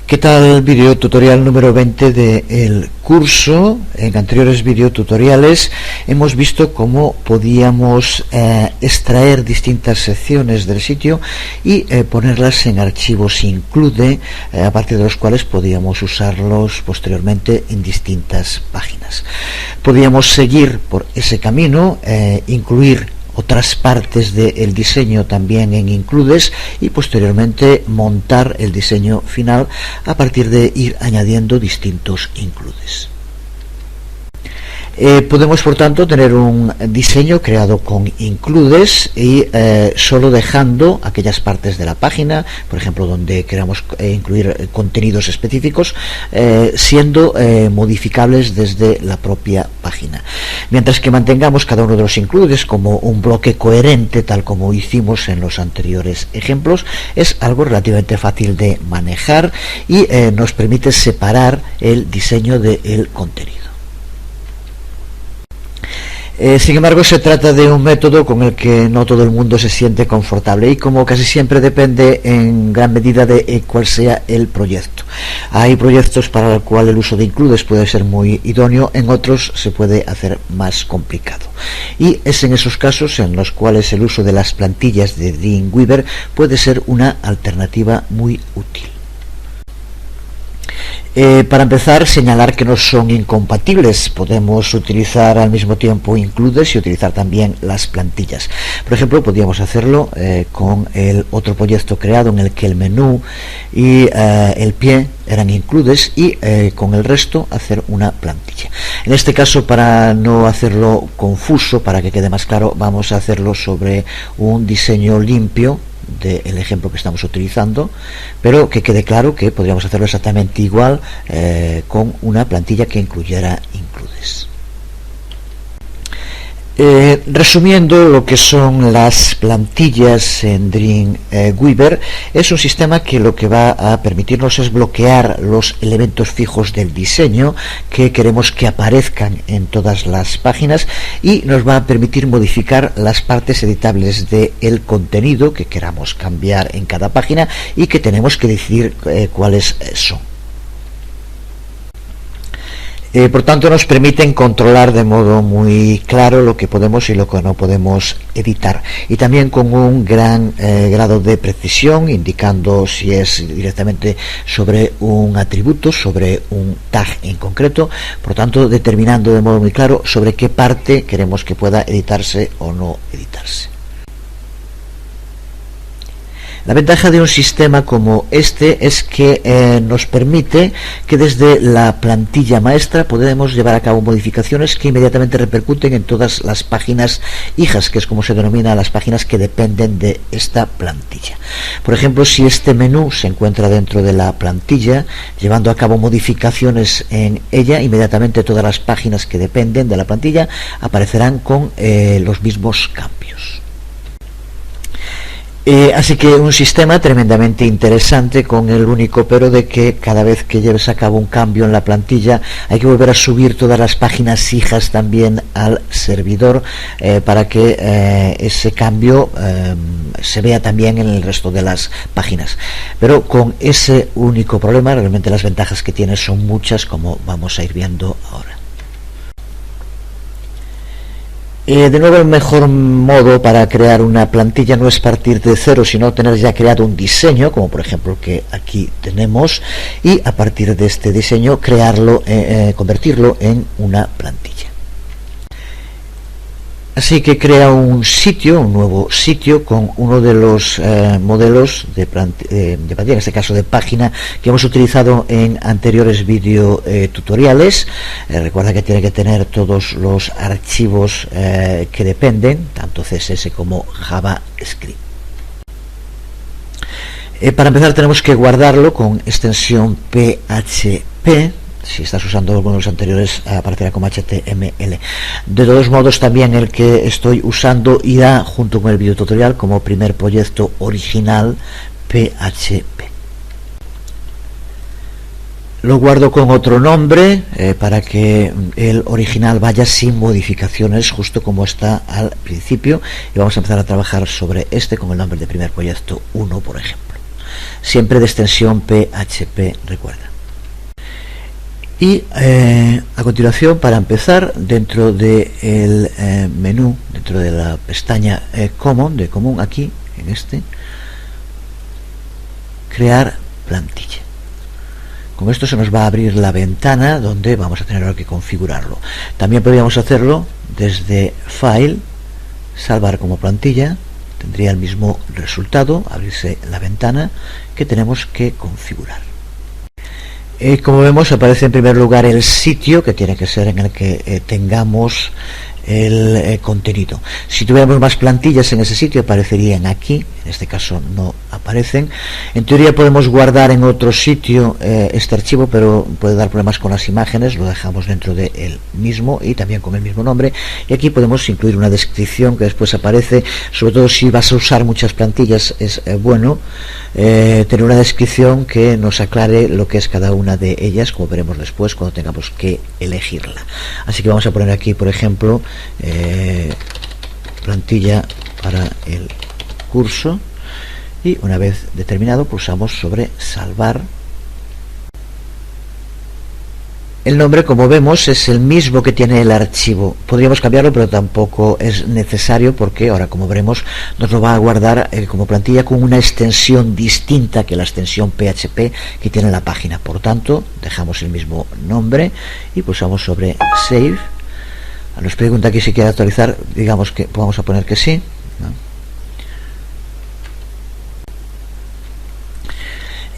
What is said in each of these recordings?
¿Qué tal? Video tutorial número 20 del curso. En anteriores videotutoriales hemos visto cómo podíamos extraer distintas secciones del sitio y ponerlas en archivos include, a partir de los cuales podíamos usarlos posteriormente en distintas páginas. Podíamos seguir por ese camino, incluir otras partes del diseño también en includes y posteriormente montar el diseño final a partir de ir añadiendo distintos includes. Podemos por tanto tener un diseño creado con includes y solo dejando aquellas partes de la página, por ejemplo donde queramos incluir contenidos específicos, siendo modificables desde la propia página, mientras que mantengamos cada uno de los includes como un bloque coherente, tal como hicimos en los anteriores ejemplos. Es algo relativamente fácil de manejar y nos permite separar el diseño del contenido. Sin embargo, se trata de un método con el que no todo el mundo se siente confortable y, como casi siempre, depende en gran medida de cuál sea el proyecto. Hay proyectos para los cuales el uso de includes puede ser muy idóneo, en otros se puede hacer más complicado. Y es en esos casos en los cuales el uso de las plantillas de Dreamweaver puede ser una alternativa muy útil. Para empezar, señalar que no son incompatibles. Podemos utilizar al mismo tiempo includes y utilizar también las plantillas. Por ejemplo, podríamos hacerlo con el otro proyecto creado en el que el menú y el pie eran includes y con el resto hacer una plantilla. En este caso, para no hacerlo confuso, para que quede más claro, vamos a hacerlo sobre un diseño limpio del ejemplo que estamos utilizando, pero que quede claro que podríamos hacerlo exactamente igual con una plantilla que incluyera includes. Resumiendo lo que son las plantillas en Dreamweaver, es un sistema que lo que va a permitirnos es bloquear los elementos fijos del diseño que queremos que aparezcan en todas las páginas y nos va a permitir modificar las partes editables del contenido que queramos cambiar en cada página y que tenemos que decidir cuáles son. Por tanto, nos permiten controlar de modo muy claro lo que podemos y lo que no podemos editar, y también con un gran grado de precisión, indicando si es directamente sobre un atributo, sobre un tag en concreto, por tanto determinando de modo muy claro sobre qué parte queremos que pueda editarse o no editarse. La ventaja de un sistema como este es que nos permite que desde la plantilla maestra podemos llevar a cabo modificaciones que inmediatamente repercuten en todas las páginas hijas, que es como se denomina las páginas que dependen de esta plantilla. Por ejemplo, si este menú se encuentra dentro de la plantilla, llevando a cabo modificaciones en ella, inmediatamente todas las páginas que dependen de la plantilla aparecerán con los mismos cambios. Así que un sistema tremendamente interesante, con el único pero de que cada vez que lleves a cabo un cambio en la plantilla hay que volver a subir todas las páginas hijas también al servidor para que ese cambio se vea también en el resto de las páginas. Pero con ese único problema, realmente las ventajas que tiene son muchas, como vamos a ir viendo ahora. De nuevo, el mejor modo para crear una plantilla no es partir de cero, sino tener ya creado un diseño, como por ejemplo el que aquí tenemos, y a partir de este diseño crearlo, convertirlo en una plantilla. Así que crea un nuevo sitio con uno de los modelos de plantilla, en este caso de página, que hemos utilizado en anteriores tutoriales. Recuerda que tiene que tener todos los archivos que dependen, tanto CSS como JavaScript. Para empezar tenemos que guardarlo con extensión PHP. Si estás usando algunos de los anteriores, aparecerá como HTML. De todos modos, también el que estoy usando irá junto con el videotutorial como primer proyecto original PHP. Lo guardo con otro nombre para que el original vaya sin modificaciones, justo como está al principio, y vamos a empezar a trabajar sobre este con el nombre de primer proyecto 1, por ejemplo. siempre de extensión PHP, recuerda. Y a continuación, para empezar, dentro del menú, dentro de la pestaña Common, de común, aquí, en este, crear plantilla. Con esto se nos va a abrir la ventana donde vamos a tener que configurarlo. También podríamos hacerlo desde File, salvar como plantilla, tendría el mismo resultado, abrirse la ventana que tenemos que configurar. Como vemos, aparece en primer lugar el sitio, que tiene que ser en el que tengamos el contenido. Si tuviéramos más plantillas en ese sitio, aparecerían aquí. En este caso no aparecen. En teoría podemos guardar en otro sitio este archivo, pero puede dar problemas con las imágenes. Lo dejamos dentro del mismo y también con el mismo nombre. Y aquí podemos incluir una descripción que después aparece. Sobre todo si vas a usar muchas plantillas, es bueno tener una descripción que nos aclare lo que es cada una de ellas, como veremos después cuando tengamos que elegirla. Así que vamos a poner aquí, por ejemplo, plantilla para el curso, y una vez determinado pulsamos sobre salvar. El nombre, como vemos, es el mismo que tiene el archivo. Podríamos cambiarlo, pero tampoco es necesario, porque ahora, como veremos, nos lo va a guardar como plantilla con una extensión distinta que la extensión PHP que tiene la página. Por tanto, dejamos el mismo nombre y pulsamos sobre Save. Nos pregunta aquí si quiere actualizar, digamos que vamos a poner que sí, ¿no?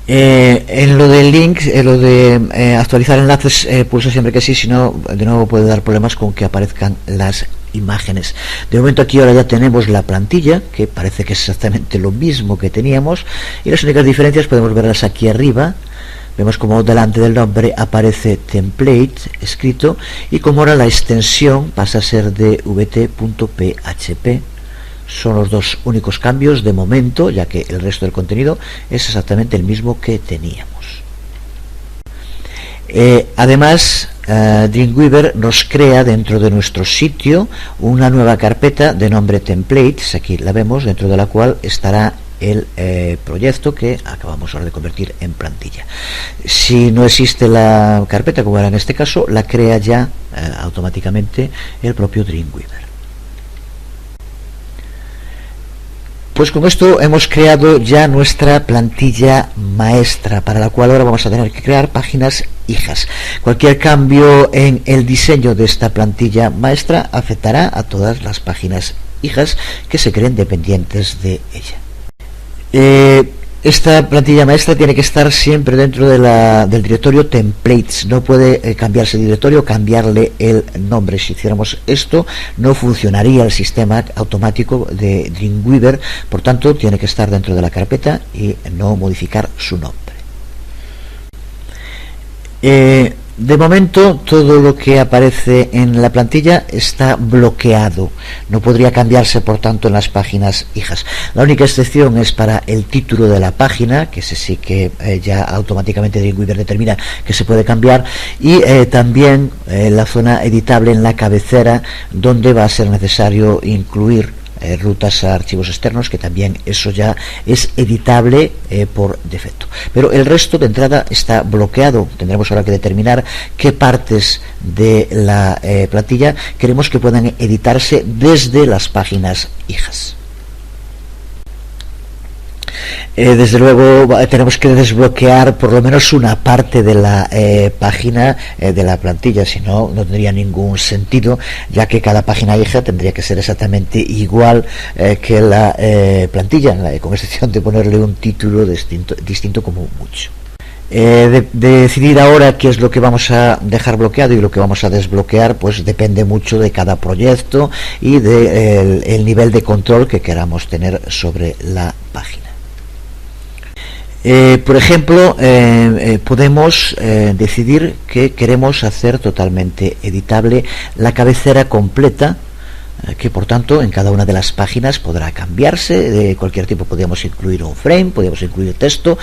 En lo de links, lo de actualizar enlaces, pulsa siempre que sí, si no, de nuevo puede dar problemas con que aparezcan las imágenes. De momento aquí ahora ya tenemos la plantilla, que parece que es exactamente lo mismo que teníamos, y las únicas diferencias podemos verlas aquí arriba. Vemos como delante del nombre aparece template escrito, y como ahora la extensión pasa a ser de vt.php. Son los dos únicos cambios de momento, ya que el resto del contenido es exactamente el mismo que teníamos. Además, Dreamweaver nos crea dentro de nuestro sitio una nueva carpeta de nombre templates, aquí la vemos, dentro de la cual estará el proyecto que acabamos ahora de convertir en plantilla. Si no existe la carpeta, como era en este caso, la crea ya automáticamente el propio Dreamweaver. Pues con esto hemos creado ya nuestra plantilla maestra, para la cual ahora vamos a tener que crear páginas hijas. Cualquier cambio en el diseño de esta plantilla maestra afectará a todas las páginas hijas que se creen dependientes de ella. Esta plantilla maestra tiene que estar siempre dentro de del directorio templates. No puede cambiarse de directorio, cambiarle el nombre. Si hiciéramos esto, no funcionaría el sistema automático de Dreamweaver. Por tanto, tiene que estar dentro de la carpeta y no modificar su nombre. De momento, todo lo que aparece en la plantilla está bloqueado. No podría cambiarse, por tanto, en las páginas hijas. La única excepción es para el título de la página, que ese sí que ya automáticamente Dreamweaver determina que se puede cambiar, y también la zona editable en la cabecera, donde va a ser necesario incluir rutas a archivos externos, que también eso ya es editable por defecto, pero el resto de entrada está bloqueado. Tendremos ahora que determinar qué partes de la plantilla queremos que puedan editarse desde las páginas hijas. Desde luego tenemos que desbloquear por lo menos una parte de la página de la plantilla, si no, no tendría ningún sentido, ya que cada página hija tendría que ser exactamente igual que la plantilla, con excepción de ponerle un título distinto como mucho. De decidir ahora qué es lo que vamos a dejar bloqueado y lo que vamos a desbloquear, pues depende mucho de cada proyecto y del nivel de control que queramos tener sobre la página. Por ejemplo, podemos decidir que queremos hacer totalmente editable la cabecera completa, que por tanto en cada una de las páginas podrá cambiarse de cualquier tipo. Podríamos incluir un frame, podríamos incluir texto,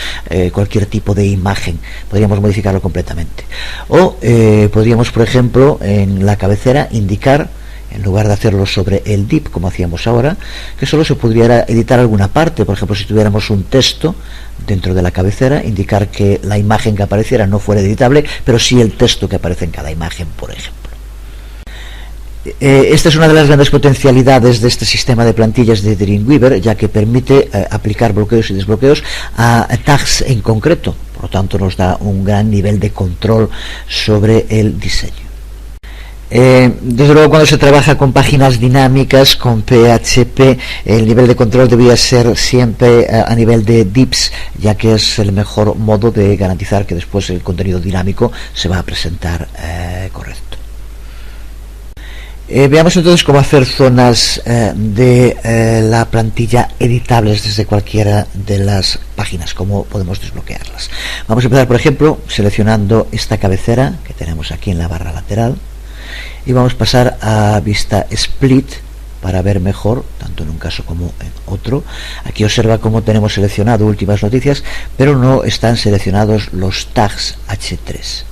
cualquier tipo de imagen, podríamos modificarlo completamente. O podríamos, por ejemplo, en la cabecera indicar en lugar de hacerlo sobre el div como hacíamos ahora, que solo se pudiera editar alguna parte. Por ejemplo, si tuviéramos un texto dentro de la cabecera, indicar que la imagen que apareciera no fuera editable, pero sí el texto que aparece en cada imagen, por ejemplo. Esta es una de las grandes potencialidades de este sistema de plantillas de Dreamweaver, ya que permite aplicar bloqueos y desbloqueos a tags en concreto. Por lo tanto, nos da un gran nivel de control sobre el diseño. Desde luego, cuando se trabaja con páginas dinámicas, con PHP, el nivel de control debía ser siempre a nivel de divs, ya que es el mejor modo de garantizar que después el contenido dinámico se va a presentar correcto. Veamos entonces cómo hacer zonas de la plantilla editables desde cualquiera de las páginas, cómo podemos desbloquearlas. Vamos a empezar, por ejemplo, seleccionando esta cabecera que tenemos aquí en la barra lateral, y vamos a pasar a vista split para ver mejor, tanto en un caso como en otro. Aquí observa cómo tenemos seleccionado últimas noticias, pero no están seleccionados los tags H3.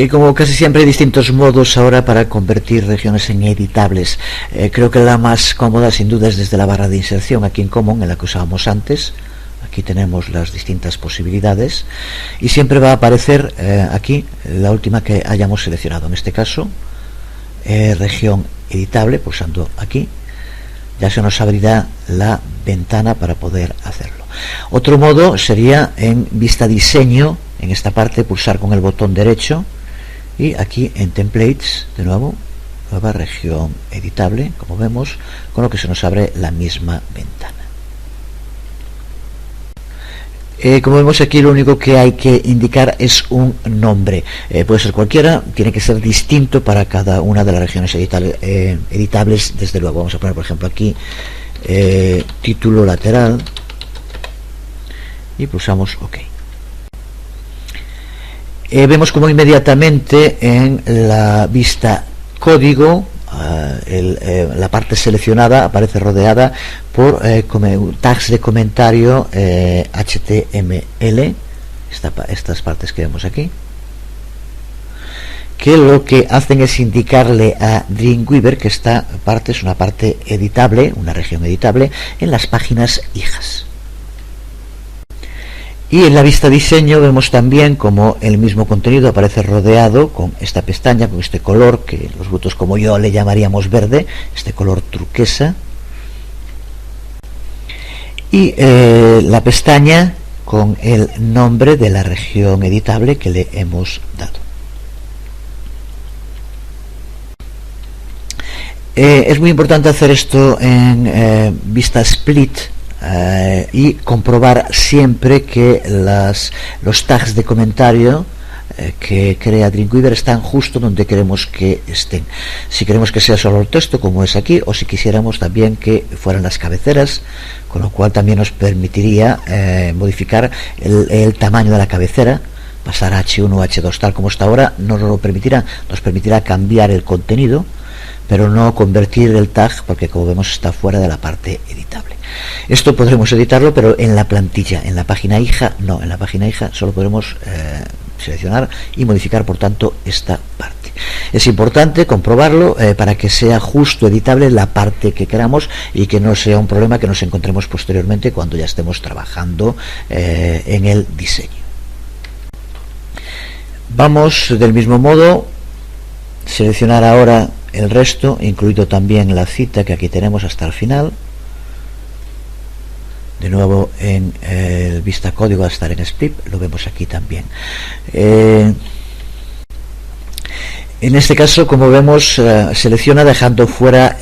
Como casi siempre hay distintos modos ahora para convertir regiones en editables. Creo que la más cómoda sin duda es desde la barra de inserción aquí en Common, en la que usábamos antes. Aquí tenemos las distintas posibilidades y siempre va a aparecer aquí la última que hayamos seleccionado. En este caso, región editable, pulsando aquí, ya se nos abrirá la ventana para poder hacerlo. Otro modo sería en vista diseño, en esta parte pulsar con el botón derecho y aquí en templates, de nuevo, nueva región editable, como vemos, con lo que se nos abre la misma ventana. Como vemos aquí, lo único que hay que indicar es un nombre. Puede ser cualquiera, tiene que ser distinto para cada una de las regiones editables, desde luego. Vamos a poner, por ejemplo, aquí título lateral y pulsamos OK. Vemos como inmediatamente en la vista código la parte seleccionada aparece rodeada por tags de comentario HTML, estas partes que vemos aquí, que lo que hacen es indicarle a Dreamweaver que esta parte es una parte editable, una región editable en las páginas hijas. Y en la vista diseño vemos también como el mismo contenido aparece rodeado con esta pestaña, con este color que los brutos como yo le llamaríamos verde, este color turquesa, y la pestaña con el nombre de la región editable que le hemos dado. Es muy importante hacer esto en vista split, y comprobar siempre que los tags de comentario que crea Dreamweaver están justo donde queremos que estén. Si queremos que sea solo el texto, como es aquí, o si quisiéramos también que fueran las cabeceras, con lo cual también nos permitiría modificar el tamaño de la cabecera, pasar a H1 o H2 tal como está ahora. No nos lo permitirá, nos permitirá cambiar el contenido, pero no convertir el tag, porque como vemos está fuera de la parte editable. Esto podremos editarlo, pero en la plantilla, en la página hija no. En la página hija solo podremos seleccionar y modificar, por tanto, esta parte. Es importante comprobarlo para que sea justo editable la parte que queramos y que no sea un problema que nos encontremos posteriormente cuando ya estemos trabajando en el diseño. Vamos del mismo modo seleccionar ahora el resto, incluido también la cita que aquí tenemos hasta el final. De nuevo en el vista código, a estar en split, lo vemos aquí también. En este caso, como vemos, selecciona dejando fuera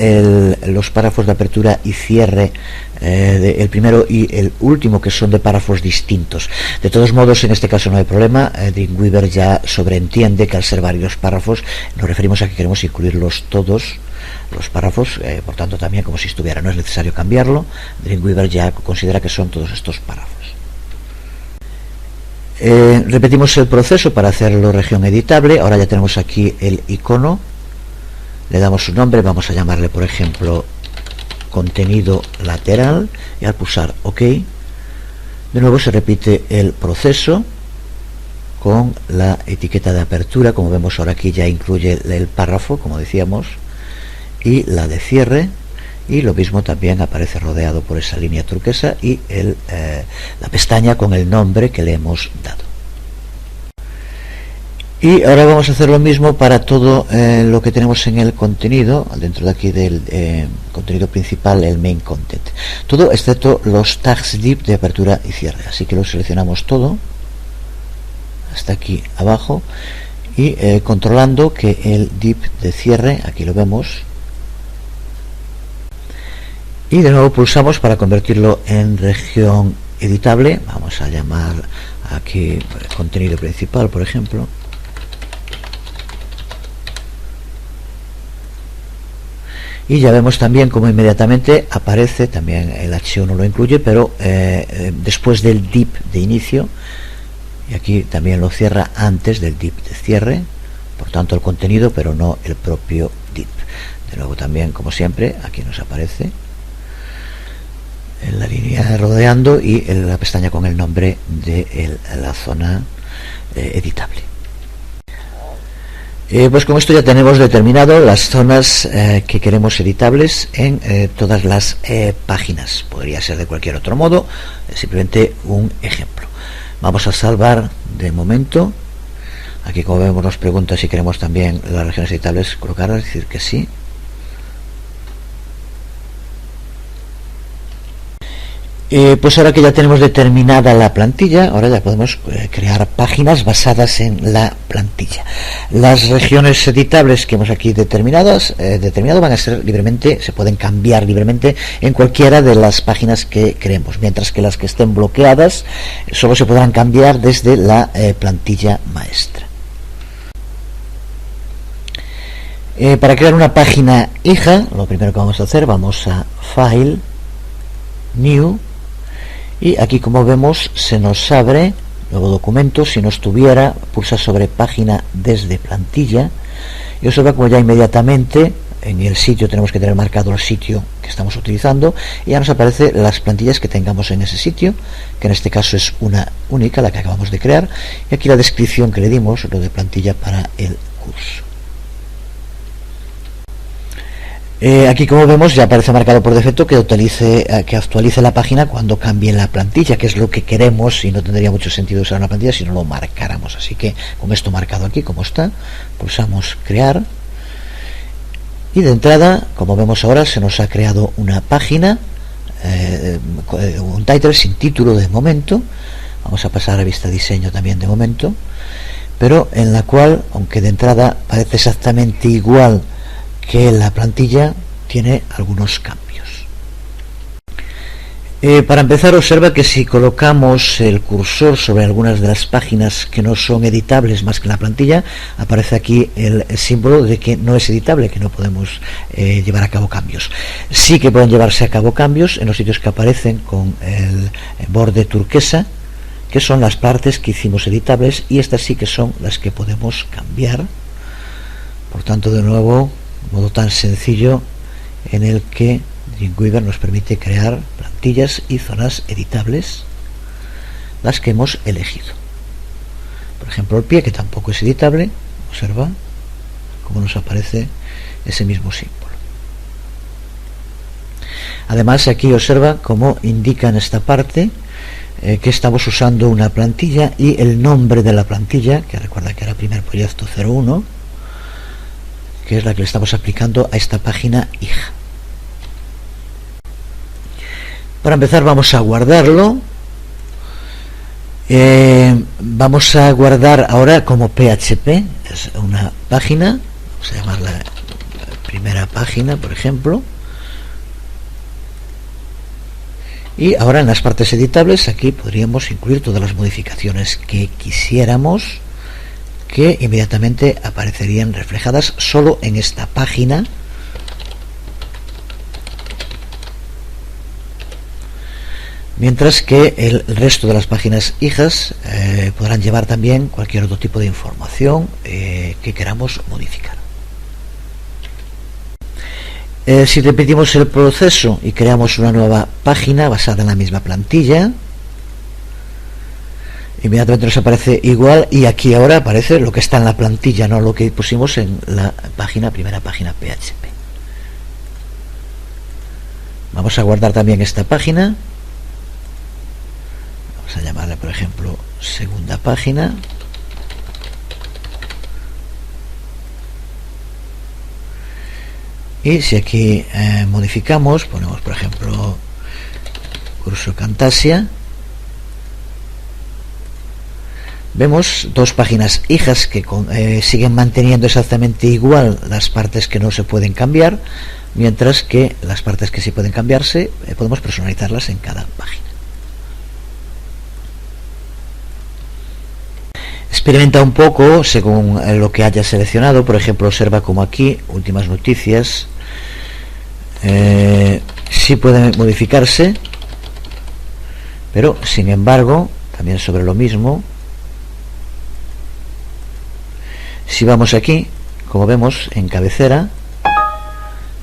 los párrafos de apertura y cierre, el primero y el último, que son de párrafos distintos. De todos modos, en este caso no hay problema. Dreamweaver ya sobreentiende que al ser varios párrafos nos referimos a que queremos incluirlos todos los párrafos, por tanto también como si estuviera, no es necesario cambiarlo. Dreamweaver ya considera que son todos estos párrafos. Repetimos el proceso para hacerlo región editable. Ahora ya tenemos aquí el icono, le damos su nombre, vamos a llamarle por ejemplo contenido lateral, y al pulsar OK de nuevo se repite el proceso con la etiqueta de apertura. Como vemos ahora aquí ya incluye el párrafo, como decíamos, y la de cierre, y lo mismo también aparece rodeado por esa línea turquesa y la pestaña con el nombre que le hemos dado. Y ahora vamos a hacer lo mismo para todo lo que tenemos en el contenido, dentro de aquí del contenido principal, el main content. Todo excepto los tags div de apertura y cierre. Así que lo seleccionamos todo, hasta aquí abajo, y controlando que el div de cierre, aquí lo vemos, y de nuevo pulsamos para convertirlo en región editable. Vamos a llamar aquí contenido principal, por ejemplo. Y ya vemos también como inmediatamente aparece, también el H1 lo incluye, pero después del div de inicio, y aquí también lo cierra antes del div de cierre, por tanto el contenido, pero no el propio div. De nuevo también, como siempre, aquí nos aparece en la línea rodeando y en la pestaña con el nombre de la zona editable. Pues con esto ya tenemos determinado las zonas que queremos editables en todas las páginas. Podría ser de cualquier otro modo, simplemente un ejemplo. Vamos a salvar de momento. Aquí, como vemos, nos pregunta si queremos también las regiones editables colocarlas, decir que sí. Pues ahora que ya tenemos determinada la plantilla, ahora ya podemos crear páginas basadas en la plantilla. Las regiones editables que hemos aquí determinado van a ser libremente, se pueden cambiar libremente en cualquiera de las páginas que creemos, mientras que las que estén bloqueadas solo se podrán cambiar desde la plantilla maestra. Para crear una página hija, lo primero que vamos a hacer, vamos a File, New, y aquí, como vemos, se nos abre nuevo documento. Si no estuviera, pulsa sobre página desde plantilla y observa como ya inmediatamente en el sitio tenemos que tener marcado el sitio que estamos utilizando y ya nos aparece las plantillas que tengamos en ese sitio, que en este caso es una única, la que acabamos de crear, y aquí la descripción que le dimos, lo de plantilla para el curso. Aquí, como vemos, ya aparece marcado por defecto que actualice la página cuando cambie la plantilla, que es lo que queremos, y no tendría mucho sentido usar una plantilla si no lo marcáramos. Así que con esto marcado aquí como está, pulsamos crear y de entrada, como vemos ahora, se nos ha creado una página, un title sin título de momento. Vamos a pasar a vista diseño también de momento, pero en la cual, aunque de entrada parece exactamente igual que la plantilla, tiene algunos cambios. Para empezar, observa que si colocamos el cursor sobre algunas de las páginas que no son editables más que la plantilla, aparece aquí el símbolo de que no es editable, que no podemos llevar a cabo cambios. Sí que pueden llevarse a cabo cambios en los sitios que aparecen con el borde turquesa, que son las partes que hicimos editables, y estas sí que son las que podemos cambiar. Por tanto, de nuevo, modo tan sencillo en el que Dreamweaver nos permite crear plantillas y zonas editables, las que hemos elegido. Por ejemplo, el pie, que tampoco es editable, observa cómo nos aparece ese mismo símbolo. Además, aquí observa cómo indica en esta parte que estamos usando una plantilla y el nombre de la plantilla, que recuerda que era primer proyecto 01, que es la que le estamos aplicando a esta página hija. Para empezar, vamos a guardarlo. Vamos a guardar ahora como PHP, es una página, vamos a llamarla primera página, por ejemplo. Y ahora en las partes editables, aquí podríamos incluir todas las modificaciones que quisiéramos, que inmediatamente aparecerían reflejadas solo en esta página. Mientras que el resto de las páginas hijas podrán llevar también cualquier otro tipo de información que queramos modificar. Si repetimos el proceso y creamos una nueva página basada en la misma plantilla, inmediatamente nos aparece igual, y aquí ahora aparece lo que está en la plantilla, no lo que pusimos en la primera página PHP. Vamos a guardar también esta página, vamos a llamarle por ejemplo segunda página, y si aquí modificamos, ponemos por ejemplo curso Camtasia, vemos dos páginas hijas que siguen manteniendo exactamente igual las partes que no se pueden cambiar, mientras que las partes que sí pueden cambiarse podemos personalizarlas en cada página. Experimenta un poco según lo que hayas seleccionado. Por ejemplo, observa como aquí últimas noticias sí pueden modificarse, pero sin embargo también sobre lo mismo, si vamos aquí, como vemos en cabecera,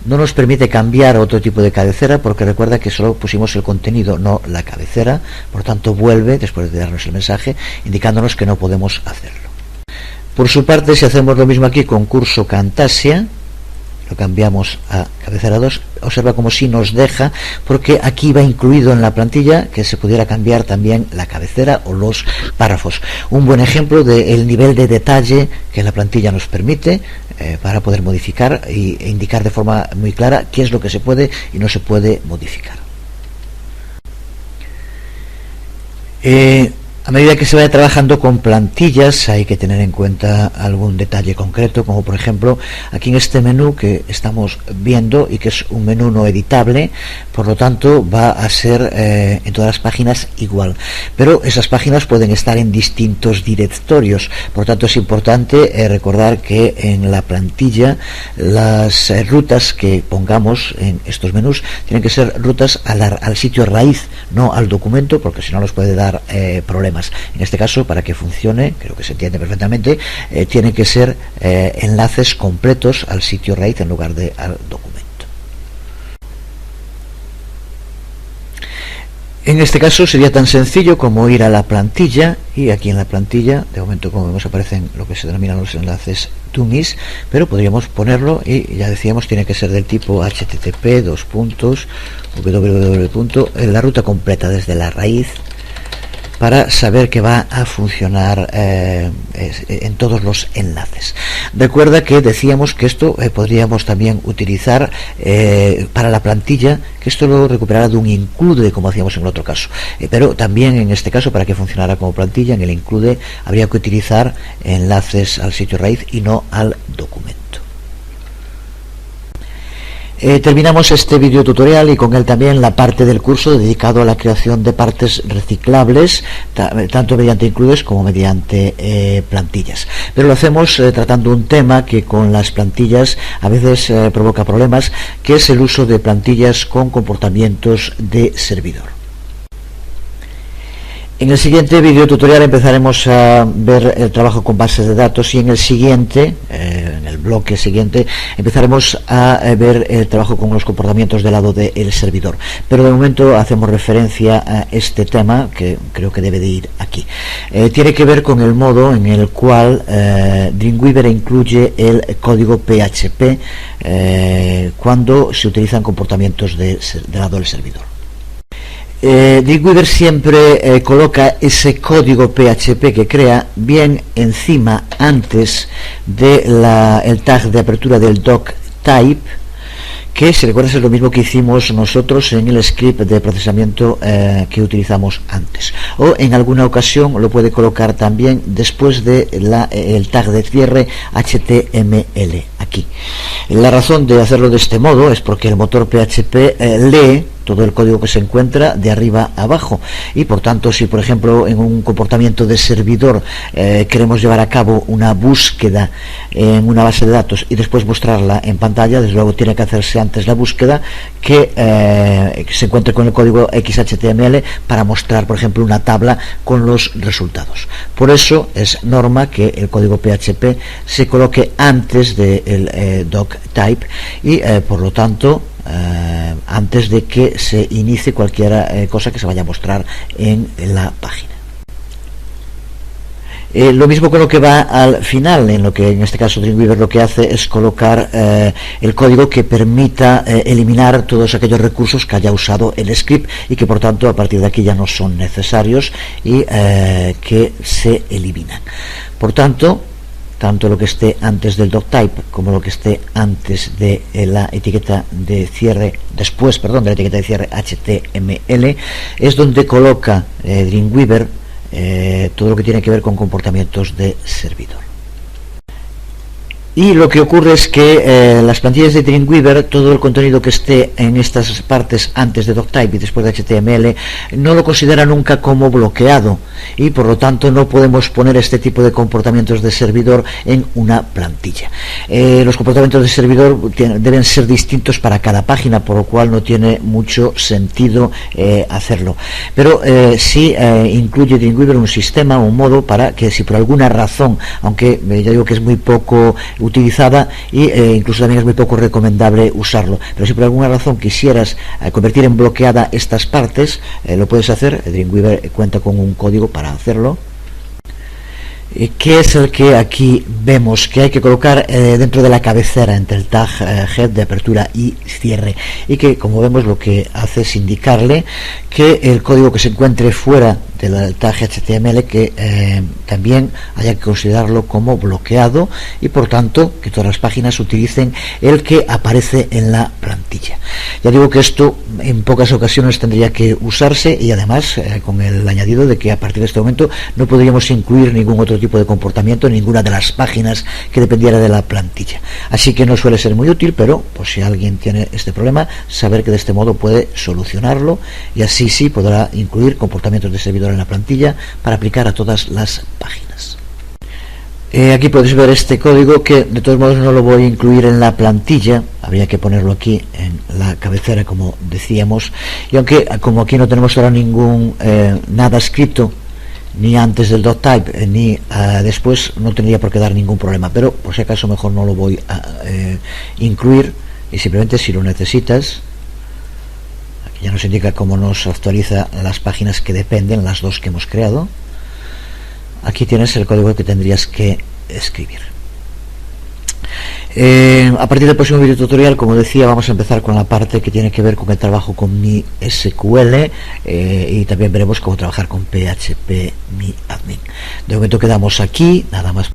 no nos permite cambiar otro tipo de cabecera, porque recuerda que solo pusimos el contenido, no la cabecera. Por tanto vuelve después de darnos el mensaje indicándonos que no podemos hacerlo. Por su parte, si hacemos lo mismo aquí con curso Camtasia, lo cambiamos a cabecera 2, observa como si nos deja, porque aquí va incluido en la plantilla que se pudiera cambiar también la cabecera o los párrafos. Un buen ejemplo del nivel de detalle que la plantilla nos permite para poder modificar e indicar de forma muy clara qué es lo que se puede y no se puede modificar. A medida que se vaya trabajando con plantillas hay que tener en cuenta algún detalle concreto, como por ejemplo aquí en este menú que estamos viendo y que es un menú no editable, por lo tanto va a ser en todas las páginas igual, pero esas páginas pueden estar en distintos directorios. Por lo tanto es importante recordar que en la plantilla las rutas que pongamos en estos menús tienen que ser rutas al sitio raíz, no al documento, porque si no nos puede dar problemas. En este caso, para que funcione, creo que se entiende perfectamente, tienen que ser enlaces completos al sitio raíz en lugar de al documento. En este caso sería tan sencillo como ir a la plantilla, y aquí en la plantilla, de momento como vemos aparecen lo que se denominan los enlaces dummies, pero podríamos ponerlo, y ya decíamos, tiene que ser del tipo http www. La ruta completa desde la raíz, para saber que va a funcionar en todos los enlaces. Recuerda que decíamos que esto podríamos también utilizar para la plantilla, que esto lo recuperará de un include, como hacíamos en el otro caso, pero también en este caso, para que funcionara como plantilla, en el include habría que utilizar enlaces al sitio raíz y no al documento. Terminamos este video tutorial y con él también la parte del curso dedicado a la creación de partes reciclables, tanto mediante includes como mediante plantillas. Pero lo hacemos tratando un tema que con las plantillas a veces provoca problemas, que es el uso de plantillas con comportamientos de servidor. En el siguiente video tutorial empezaremos a ver el trabajo con bases de datos, y en el siguiente, en el bloque siguiente, empezaremos a ver el trabajo con los comportamientos del lado del servidor. Pero de momento hacemos referencia a este tema, que creo que debe de ir aquí. Tiene que ver con el modo en el cual Dreamweaver incluye el código PHP cuando se utilizan comportamientos del lado del servidor. Dreamweaver siempre coloca ese código PHP que crea bien encima, antes de el tag de apertura del doctype, que si recuerdas es lo mismo que hicimos nosotros en el script de procesamiento que utilizamos antes, o en alguna ocasión lo puede colocar también después de el tag de cierre HTML aquí. La razón de hacerlo de este modo es porque el motor PHP lee todo el código que se encuentra de arriba a abajo, y por tanto si por ejemplo en un comportamiento de servidor queremos llevar a cabo una búsqueda en una base de datos y después mostrarla en pantalla, desde luego tiene que hacerse antes la búsqueda, que se encuentre con el código XHTML para mostrar por ejemplo una tabla con los resultados. Por eso es norma que el código PHP se coloque antes del doctype y por lo tanto antes de que se inicie cualquier cosa que se vaya a mostrar en la página. Lo mismo con lo que va al final, en lo que en este caso Dreamweaver lo que hace es colocar el código que permita eliminar todos aquellos recursos que haya usado el script y que por tanto a partir de aquí ya no son necesarios y que se eliminan. Por tanto lo que esté antes del doctype como lo que esté antes de la etiqueta de cierre, después, perdón, de la etiqueta de cierre HTML, es donde coloca Dreamweaver todo lo que tiene que ver con comportamientos de servidor. Y lo que ocurre es que las plantillas de Dreamweaver, todo el contenido que esté en estas partes antes de doctype y después de HTML, no lo considera nunca como bloqueado y por lo tanto no podemos poner este tipo de comportamientos de servidor en una plantilla. Los comportamientos de servidor deben ser distintos para cada página, por lo cual no tiene mucho sentido hacerlo. Pero sí incluye Dreamweaver un sistema, un modo para que si por alguna razón, aunque ya digo que es muy poco utilizada y incluso también es muy poco recomendable usarlo, pero si por alguna razón quisieras convertir en bloqueada estas partes, lo puedes hacer. Dreamweaver cuenta con un código para hacerlo, que es el que aquí vemos que hay que colocar dentro de la cabecera, entre el tag head de apertura y cierre, y que como vemos lo que hace es indicarle que el código que se encuentre fuera del tag HTML que también haya que considerarlo como bloqueado y por tanto que todas las páginas utilicen el que aparece en la plantilla. Ya digo que esto en pocas ocasiones tendría que usarse y además con el añadido de que a partir de este momento no podríamos incluir ningún otro tipo de comportamiento en ninguna de las páginas que dependiera de la plantilla. Así que no suele ser muy útil, pero pues si alguien tiene este problema, saber que de este modo puede solucionarlo y así sí podrá incluir comportamientos de servidor en la plantilla para aplicar a todas las páginas. Aquí podéis ver este código que de todos modos no lo voy a incluir en la plantilla, habría que ponerlo aquí en la cabecera como decíamos, y aunque como aquí no tenemos ahora ningún nada escrito ni antes del doctype ni después, no tendría por qué dar ningún problema, pero por si acaso mejor no lo voy a incluir y simplemente si lo necesitas, aquí ya nos indica cómo nos actualiza las páginas que dependen, las dos que hemos creado. Aquí tienes el código que tendrías que escribir. A partir del próximo video tutorial, como decía, vamos a empezar con la parte que tiene que ver con el trabajo con mi SQL y también veremos cómo trabajar con PHP Mi Admin. De momento quedamos aquí, nada más.